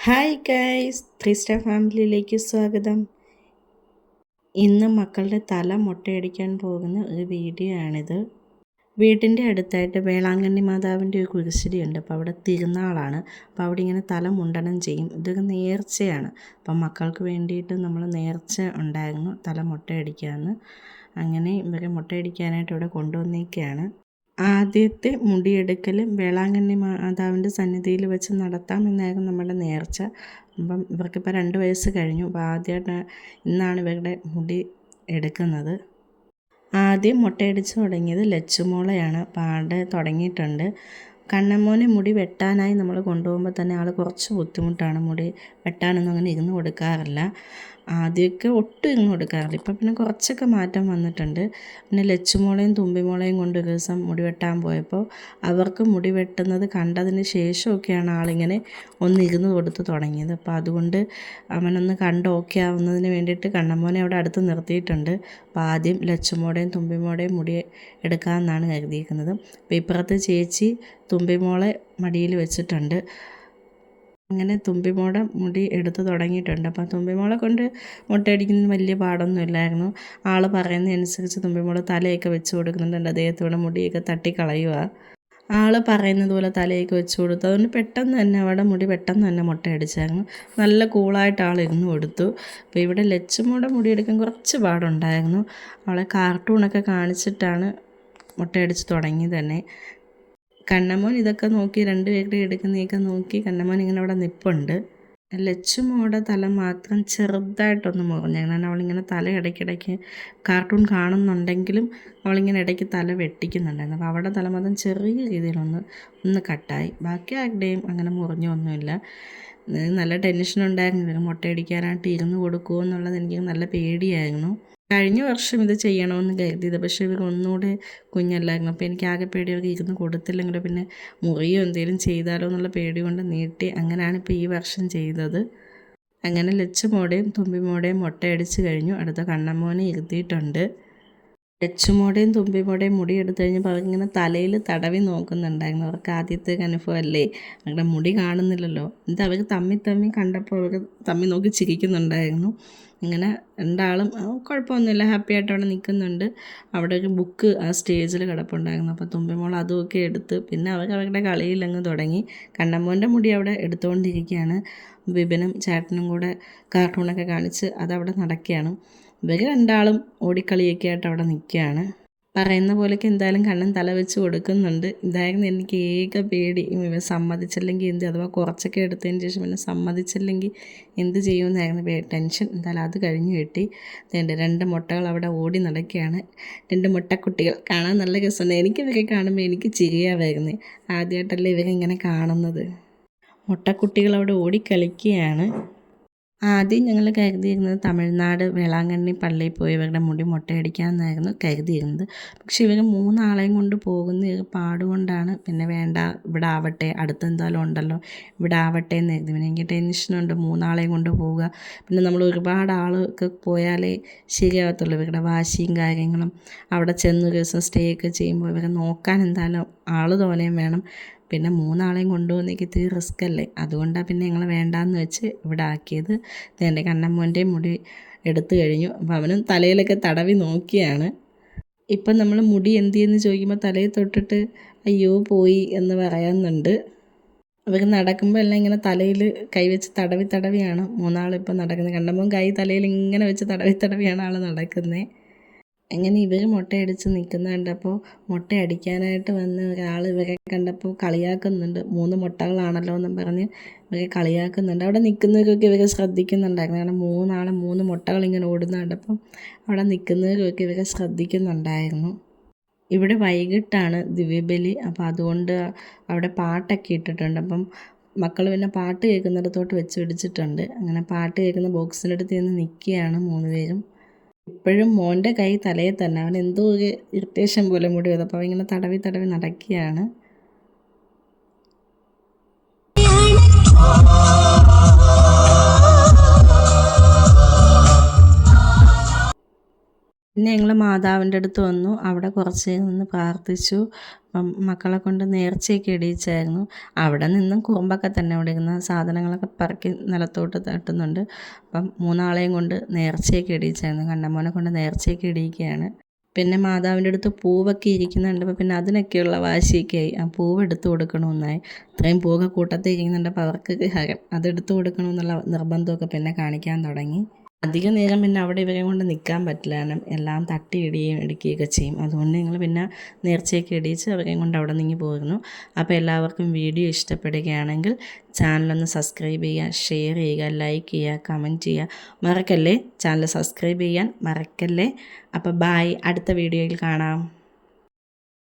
Hi guys, 3 star ഫാമിലിയിലേക്ക് സ്വാഗതം. ഇന്ന് മക്കളുടെ തല മുട്ടയടിക്കാൻ പോകുന്ന ഒരു വീഡിയോ ആണിത്. വീട്ടിൻ്റെ അടുത്തായിട്ട് വേളാങ്കണ്ണി മാതാവിൻ്റെ ഒരു കുരിശടിയുണ്ട്. അപ്പോൾ അവിടെ തിരുനാളാണ്. അപ്പോൾ അവിടെ ഇങ്ങനെ തല മുണ്ടനം ചെയ്യും. ഇതൊരു നേർച്ചയാണ്. അപ്പം മക്കൾക്ക് വേണ്ടിയിട്ട് നമ്മൾ നേർച്ച ഉണ്ടായിരുന്നു തല മുട്ടയടിക്കാമെന്ന്. അങ്ങനെ ഇവരെ മുട്ടയടിക്കാനായിട്ട് ഇവിടെ കൊണ്ടുവന്നേക്കാണ്. ആദ്യത്തെ മുടിയെടുക്കൽ വേളാങ്കണ്ണി മാതാവിൻ്റെ സന്നിധിയിൽ വെച്ച് നടത്താമെന്നായിരുന്നു നമ്മുടെ നേർച്ച. അപ്പം ഇവർക്കിപ്പോൾ 2 വയസ്സ് കഴിഞ്ഞു. അപ്പോൾ ഇന്നാണ് ഇവരുടെ മുടി എടുക്കുന്നത്. ആദ്യം മുട്ടയടിച്ച് തുടങ്ങിയത് ലച്ചുമോളയാണ്. പാടെ തുടങ്ങിയിട്ടുണ്ട്. കണ്ണമ്മോനെ മുടി വെട്ടാനായി നമ്മൾ കൊണ്ടുപോകുമ്പോൾ തന്നെ ആൾ കുറച്ച് ബുദ്ധിമുട്ടാണ്. മുടി വെട്ടാനൊന്നും അങ്ങനെ ഇരുന്ന് കൊടുക്കാറില്ല. ആദ്യമൊക്കെ ഒട്ടും ഇരുന്ന് കൊടുക്കാറില്ല. ഇപ്പം പിന്നെ കുറച്ചൊക്കെ മാറ്റം വന്നിട്ടുണ്ട്. പിന്നെ ലച്ചുമോളെയും തുമ്പിമോളെയും കൊണ്ട് ഒരു ദിവസം മുടി വെട്ടാൻ പോയപ്പോൾ അവർക്ക് മുടി വെട്ടുന്നത് കണ്ടതിന് ശേഷമൊക്കെയാണ് ആളിങ്ങനെ ഇരുന്ന് കൊടുത്ത് തുടങ്ങിയത്. അപ്പോൾ അതുകൊണ്ട് അവനൊന്ന് കണ്ട് ഓക്കെ ആവുന്നതിന് വേണ്ടിയിട്ട് കണ്ണമ്മോനെ അവിടെ അടുത്ത് നിർത്തിയിട്ടുണ്ട്. അപ്പോൾ ആദ്യം ലച്ചുമോടെയും തുമ്പിമോടെയും മുടി എടുക്കാമെന്നാണ് കരുതിയിരിക്കുന്നത്. അപ്പോൾ ഇപ്പുറത്ത് ചേച്ചി തുമ്പിമോളെ മടിയിൽ വെച്ചിട്ടുണ്ട്. അങ്ങനെ തുമ്പിമോടെ മുടി എടുത്ത് തുടങ്ങിയിട്ടുണ്ട്. അപ്പോൾ തുമ്പിമോളെ കൊണ്ട് മുട്ടയടിക്കുന്നത് വലിയ പാടൊന്നും ഇല്ലായിരുന്നു. ആൾ പറയുന്നതനുസരിച്ച് തുമ്പിമോള് തലയൊക്കെ വെച്ച് കൊടുക്കുന്നുണ്ട്. അദ്ദേഹത്തോടെ മുടിയൊക്കെ തട്ടിക്കളയുക. ആൾ പറയുന്നത് പോലെ തലയൊക്കെ വെച്ച് കൊടുത്തു. അതുകൊണ്ട് പെട്ടെന്ന് തന്നെ അവിടെ മുടി പെട്ടെന്ന് തന്നെ മുട്ടയടിച്ചായിരുന്നു. നല്ല കൂളായിട്ട് ആൾ ഇരുന്ന് കൊടുത്തു. അപ്പോൾ ഇവിടെ ലച്ചുമോടെ മുടിയെടുക്കാൻ കുറച്ച് പാടുണ്ടായിരുന്നു. അവളെ കാർട്ടൂണൊക്കെ കാണിച്ചിട്ടാണ് മുട്ടയടിച്ച് തുടങ്ങി തന്നെ. കണ്ണമ്മോൻ ഇതൊക്കെ നോക്കി 2 പേരുടെ എടുക്കുന്നതൊക്കെ നോക്കി കണ്ണമ്മോൻ ഇങ്ങനെ അവിടെ നിൽപ്പുണ്ട്. ലച്ചുമോടെ തല മാത്രം ചെറുതായിട്ടൊന്ന് മുറിഞ്ഞായിരുന്നു. കാരണം അവളിങ്ങനെ തല ഇടയ്ക്കിടയ്ക്ക് കാർട്ടൂൺ കാണുന്നുണ്ടെങ്കിലും അവളിങ്ങനെ ഇടയ്ക്ക് തല വെട്ടിക്കുന്നുണ്ടായിരുന്നു. അപ്പോൾ അവിടെ തല മാത്രം ചെറിയ രീതിയിലൊന്ന് കട്ടായി. ബാക്കി ആരുടെയും അങ്ങനെ മുറിഞ്ഞൊന്നുമില്ല. നല്ല ടെൻഷനുണ്ടായിരുന്നു. ഇവർ മുട്ടയടിക്കാനായിട്ട് ഇരുന്ന് കൊടുക്കുമോ എന്നുള്ളത് എനിക്ക് നല്ല പേടിയായിരുന്നു. കഴിഞ്ഞ വർഷം ഇത് ചെയ്യണമെന്ന് കരുതിയത്, പക്ഷേ ഇവർ ഒന്നുകൂടെ കുഞ്ഞല്ലായിരുന്നു. അപ്പോൾ എനിക്ക് ആകെ പേടി അവർക്ക് ഇരുന്ന് കൊടുത്തില്ലെങ്കിലോ പിന്നെ മുറിയോ എന്തെങ്കിലും ചെയ്താലോ എന്നുള്ള പേടി കൊണ്ട് നീട്ടി. അങ്ങനെയാണ് ഇപ്പോൾ ഈ വർഷം ചെയ്തത്. അങ്ങനെ ലച്ചുമോടെയും തുമ്പിമോടെയും മുട്ടയടിച്ച് കഴിഞ്ഞു. അടുത്ത കണ്ണമ്മോനെ ഇരുത്തിയിട്ടുണ്ട്. ലച്ചുമോടെയും തുമ്പിമോടെയും മുടി എടുത്തു കഴിഞ്ഞപ്പോൾ അവരിങ്ങനെ തലയിൽ തടവി നോക്കുന്നുണ്ടായിരുന്നു. അവർക്ക് ആദ്യത്തെ അനുഭവമല്ലേ, അവരുടെ മുടി കാണുന്നില്ലല്ലോ. എന്നിട്ട് അവർ തമ്മി കണ്ടപ്പോൾ അവർ തമ്മി നോക്കി ചിരിക്കുന്നുണ്ടായിരുന്നു. ഇങ്ങനെ 2ആളും കുഴപ്പമൊന്നുമില്ല, ഹാപ്പി ആയിട്ട് അവിടെ നിൽക്കുന്നുണ്ട്. അവിടെ ഒരു ബുക്ക് ആ സ്റ്റേജിൽ കിടപ്പുണ്ടായിരുന്നു. അപ്പോൾ തുമ്പിമോൾ അതുമൊക്കെ എടുത്ത് പിന്നെ അവരുടെ കളിയിലങ്ങ് തുടങ്ങി. കണ്ണമ്മോൻ്റെ മുടി അവിടെ എടുത്തുകൊണ്ടിരിക്കുകയാണ്. വിപിനും ചേട്ടനും കൂടെ കാർട്ടൂണൊക്കെ കാണിച്ച് അതവിടെ നടക്കുകയാണ്. ഇവർ 2ആളും ഓടിക്കളിയൊക്കെ ആയിട്ട് അവിടെ നിൽക്കുകയാണ്. പറയുന്ന പോലെയൊക്കെ എന്തായാലും കണ്ണൻ തല വെച്ച് കൊടുക്കുന്നുണ്ട്. ഇതായിരുന്നു എനിക്ക് ഏക പേടി. ഇവ സമ്മതിച്ചില്ലെങ്കിൽ എന്ത്, അഥവാ കുറച്ചൊക്കെ എടുത്തതിന് ശേഷം പിന്നെ സമ്മതിച്ചില്ലെങ്കിൽ എന്ത് ചെയ്യുമെന്നായിരുന്നു ടെൻഷൻ. എന്തായാലും അത് കഴിഞ്ഞ് കിട്ടി. 2 മുട്ടകൾ അവിടെ ഓടി നടക്കുകയാണ്. 2 മുട്ടക്കുട്ടികൾ കാണാൻ നല്ല രസമുണ്ട്. എനിക്കിവരെ കാണുമ്പോൾ എനിക്ക് ചിരിയാവായിരുന്നു. ആദ്യമായിട്ടല്ലേ ഇവരിങ്ങനെ കാണുന്നത്. മുട്ടക്കുട്ടികൾ അവിടെ ഓടിക്കളിക്കുകയാണ്. ആദ്യം ഞങ്ങൾ കരുതിയിരുന്നത് തമിഴ്നാട് വേളാങ്കണ്ണി പള്ളിയിൽ പോയി ഇവരുടെ മുടി മുട്ടയടിക്കാമെന്നായിരുന്നു കരുതിയിരുന്നത്. പക്ഷെ ഇവർ 3 കൊണ്ട് പോകുന്ന ഒരു പാടുകൊണ്ടാണ് പിന്നെ വേണ്ട, ഇവിടെ ആവട്ടെ, അടുത്തെന്തായാലും ഉണ്ടല്ലോ, ഇവിടെ ആവട്ടെ എന്ന് കരുതി. പിന്നെ എനിക്ക് ടെൻഷനുണ്ട് 3 കൊണ്ട് പോവുക. പിന്നെ നമ്മൾ ഒരുപാട് ആൾക്ക് പോയാലേ ശരിയാകത്തുള്ളൂ. ഇവരുടെ വാശിയും കാര്യങ്ങളും അവിടെ ചെന്ന് ഒരു ദിവസം സ്റ്റേ ഒക്കെ ചെയ്യുമ്പോൾ ഇവരെ നോക്കാൻ എന്തായാലും ആൾ തോനെയും വേണം. പിന്നെ 3 കൊണ്ടുപോകുന്നേക്ക് ഇത്തിരി റിസ്ക് അല്ലേ. അതുകൊണ്ടാണ് പിന്നെ ഞങ്ങൾ വേണ്ടാന്ന് വെച്ച് ഇവിടെ ആക്കിയത്. എൻ്റെ കണ്ണമ്മോൻ്റെയും മുടി എടുത്തു കഴിഞ്ഞു. അപ്പോൾ അവനും തലയിലൊക്കെ തടവി നോക്കിയാണ്. ഇപ്പം നമ്മൾ മുടി എന്ത് ചെയ്യുമെന്ന് ചോദിക്കുമ്പോൾ തലയിൽ തൊട്ടിട്ട് അയ്യോ പോയി എന്ന് പറയുന്നുണ്ട്. അവർ നടക്കുമ്പോൾ എല്ലാം ഇങ്ങനെ തലയിൽ കൈവച്ച് തടവിയാണ് 3 ഇപ്പം നടക്കുന്നത്. കണ്ണമ്മോൻ കൈ തലയിൽ ഇങ്ങനെ വെച്ച് തടവിയാണ് ആൾ നടക്കുന്നത്. അങ്ങനെ ഇവർ മുട്ടയടിച്ച് നിൽക്കുന്നത് കണ്ടപ്പോൾ മുട്ടയടിക്കാനായിട്ട് വന്ന ഒരാൾ ഇവരെ കണ്ടപ്പോൾ കളിയാക്കുന്നുണ്ട്. 3 മുട്ടകളാണല്ലോ എന്നും പറഞ്ഞ് ഇവരെ കളിയാക്കുന്നുണ്ട്. അവിടെ നിൽക്കുന്നവരൊക്കെ ഇവരെ ശ്രദ്ധിക്കുന്നുണ്ടായിരുന്നു. കാരണം 3 മുട്ടകൾ ഇങ്ങനെ ഓടുന്ന കണ്ടപ്പം അവിടെ നിൽക്കുന്നവരൊക്കെ ഇവരെ ശ്രദ്ധിക്കുന്നുണ്ടായിരുന്നു. ഇവിടെ വൈകിട്ടാണ് ദിവ്യബലി. അപ്പോൾ അതുകൊണ്ട് അവിടെ പാട്ടൊക്കെ ഇട്ടിട്ടുണ്ട്. അപ്പം മക്കൾ പിന്നെ പാട്ട് കേൾക്കുന്നിടത്തോട്ട് വെച്ച് പിടിച്ചിട്ടുണ്ട്. അങ്ങനെ പാട്ട് കേൾക്കുന്ന ബോക്സിൻ്റെ അടുത്ത് നിന്ന് നിൽക്കുകയാണ് 3 പേരും. ഇപ്പോഴും മോൻ്റെ കൈ തലയിൽ തന്നെ. അവൻ എന്തോ ഒരു ഇറിറ്റേഷൻ പോലെ മുടി വന്നു. അപ്പോൾ അവൻ ഇങ്ങനെ തടവി നടക്കുകയാണ്. പിന്നെ ഞങ്ങൾ മാതാവിൻ്റെ അടുത്ത് വന്നു. അവിടെ കുറച്ച് നിന്ന് പ്രാർത്ഥിച്ചു. അപ്പം മക്കളെ കൊണ്ട് നേർച്ചയൊക്കെ ഇടിയിച്ചായിരുന്നു. അവിടെ നിന്നും കുറുമ്പൊക്കെ തന്നെ അവിടെ ഇരുന്ന് സാധനങ്ങളൊക്കെ പറക്കി നിലത്തോട്ട് തട്ടുന്നുണ്ട്. അപ്പം 3 ആളെയും കൊണ്ട് നേർച്ചയൊക്കെ ഇടിയിച്ചായിരുന്നു. കണ്ണമ്മോനെ കൊണ്ട് നേർച്ചയൊക്കെ ഇടിയിക്കുകയാണ്. പിന്നെ മാതാവിൻ്റെ അടുത്ത് പൂവൊക്കെ ഇരിക്കുന്നുണ്ട്. പിന്നെ അതിനൊക്കെയുള്ള വാശിയൊക്കെ ആയി. ആ പൂവ് എടുത്തു കൊടുക്കണമെന്നായി. ഇത്രയും പൂവൊക്കെ കൂട്ടത്തിൽ ഇരിക്കുന്നുണ്ടപ്പോൾ അവർക്ക് ഹരം അതെടുത്തു കൊടുക്കണമെന്നുള്ള നിർബന്ധമൊക്കെ പിന്നെ കാണിക്കാൻ തുടങ്ങി. അധിക നേരം പിന്നെ അവിടെ ഇവരെ കൊണ്ട് നിൽക്കാൻ പറ്റില്ല. കാരണം എല്ലാം തട്ടി ഇടിക്കുകയൊക്കെ ചെയ്യും. അതുകൊണ്ട് ഞങ്ങൾ പിന്നെ നേർച്ചയൊക്കെ ഇടിയിച്ച് അവരെയും കൊണ്ട് അവിടെ നിന്ന് പോയിരുന്നു. അപ്പോൾ എല്ലാവർക്കും വീഡിയോ ഇഷ്ടപ്പെടുകയാണെങ്കിൽ ചാനലൊന്ന് സബ്സ്ക്രൈബ് ചെയ്യുക, ഷെയർ ചെയ്യുക, ലൈക്ക് ചെയ്യുക, കമൻറ്റ് ചെയ്യുക. മറക്കല്ലേ, ചാനൽ സബ്സ്ക്രൈബ് ചെയ്യാൻ മറക്കല്ലേ. അപ്പോൾ ബായ്, അടുത്ത വീഡിയോയിൽ കാണാം.